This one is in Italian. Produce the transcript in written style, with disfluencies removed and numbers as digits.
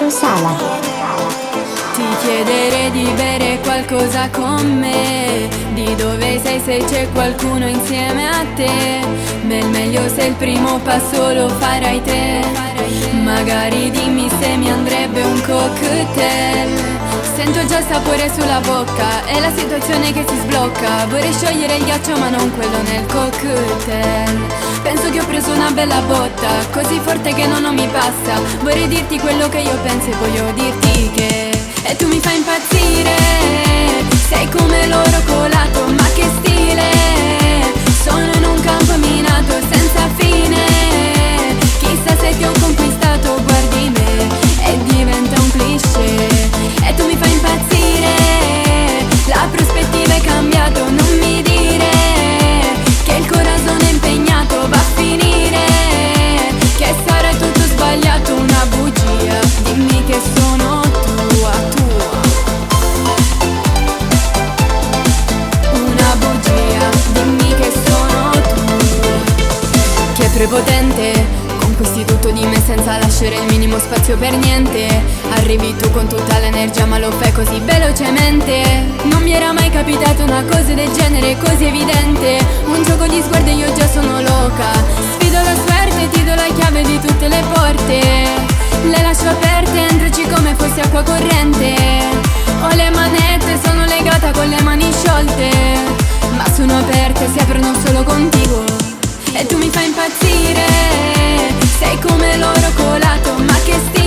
Piero Sala. Ti chiederei di bere qualcosa con me. Di dove sei se c'è qualcuno insieme a te. Beh, meglio se il primo passo lo farai te. Magari dimmi se mi andrebbe un cocktail. Sento già il sapore sulla bocca, è la situazione che si sblocca. Vorrei sciogliere il ghiaccio ma non quello nel cocktail. Penso che ho preso una bella botta, così forte che non mi passa. Vorrei dirti quello che io penso e voglio dirti che e tu mi fai impazzire. Sei come l'oro colato, ma che stile. Sono in un campo minato senza fine. Chissà se ti ho conquistato, guardi me e diventa un cliché. E tu mi fai impazzire. La prospettiva è cambiato, non mi dire che il corazon è impegnato. Va a finire che sarà tutto sbagliato, una bugia. Dimmi che sono tua, tua. Una bugia, dimmi che sono tua. Che prepotente, conquisti tutto di me senza lasciare il minimo spazio per niente. Arrivi tu con tutta l'energia ma lo fai così velocemente. Non mi era mai capitato una cosa del genere così evidente. Un gioco di sguardi e io già sono loca. Sfido la suerte e ti do la chiave di tutte le porte. Le lascio aperte, entraci come fossi acqua corrente. Ho le manette, sono legata con le mani sciolte, ma sono aperte, si aprono solo contigo. E tu mi fai impazzire. Sei come l'oro colato, ma che stile.